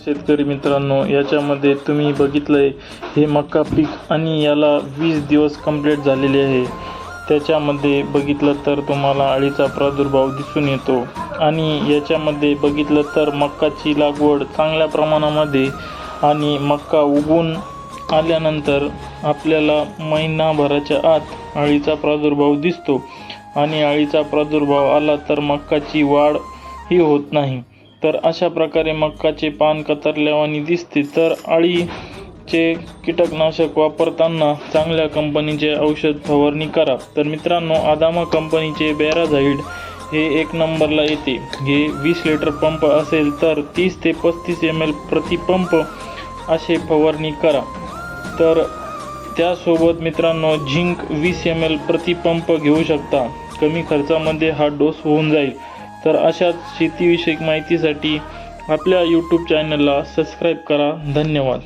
शेतकरी मित्रांनो, याच्यामध्ये तुम्ही बघितलंय हे मका पीक आणि याला 20 दिवस कंप्लीट झालेले आहे। त्याच्यामध्ये बघितलं तर तुम्हाला अळीचा प्रादुर्भाव दिसून येतो आणि याच्यामध्ये बघितलं तर मकाची लागवड चांगल्या प्रमाणामध्ये आणि मका उगवून आल्यानंतर आपल्याला महिनाभराच्या आत अळीचा प्रादुर्भाव दिसतो आणि अळीचा प्रादुर्भाव आला तर मकाची वाढ ही होत नाही। तर अशा प्रकारे मकाचे पान कतरल्यावानी दिसते। तर अळीचे कीटकनाशक वापरताना चांगल्या कंपनीचे औषध फवारणी करा। तर मित्रांनो, आदामा कंपनीचे बॅराझाइड हे 1 नंबरला येते। हे 20 लिटर पंप असेल तर 30 ते 35 ml प्रति पंप असे फवारणी करा। तर त्यासोबत मित्रांनो झिंक 20 ml प्रति पंप घेऊ शकता। कमी खर्चामध्ये हा डोस होऊन जाईल। तर अशाच शेतीविषयक माहितीसाठी आपल्या YouTube चॅनलला सबस्क्राईब करा। धन्यवाद।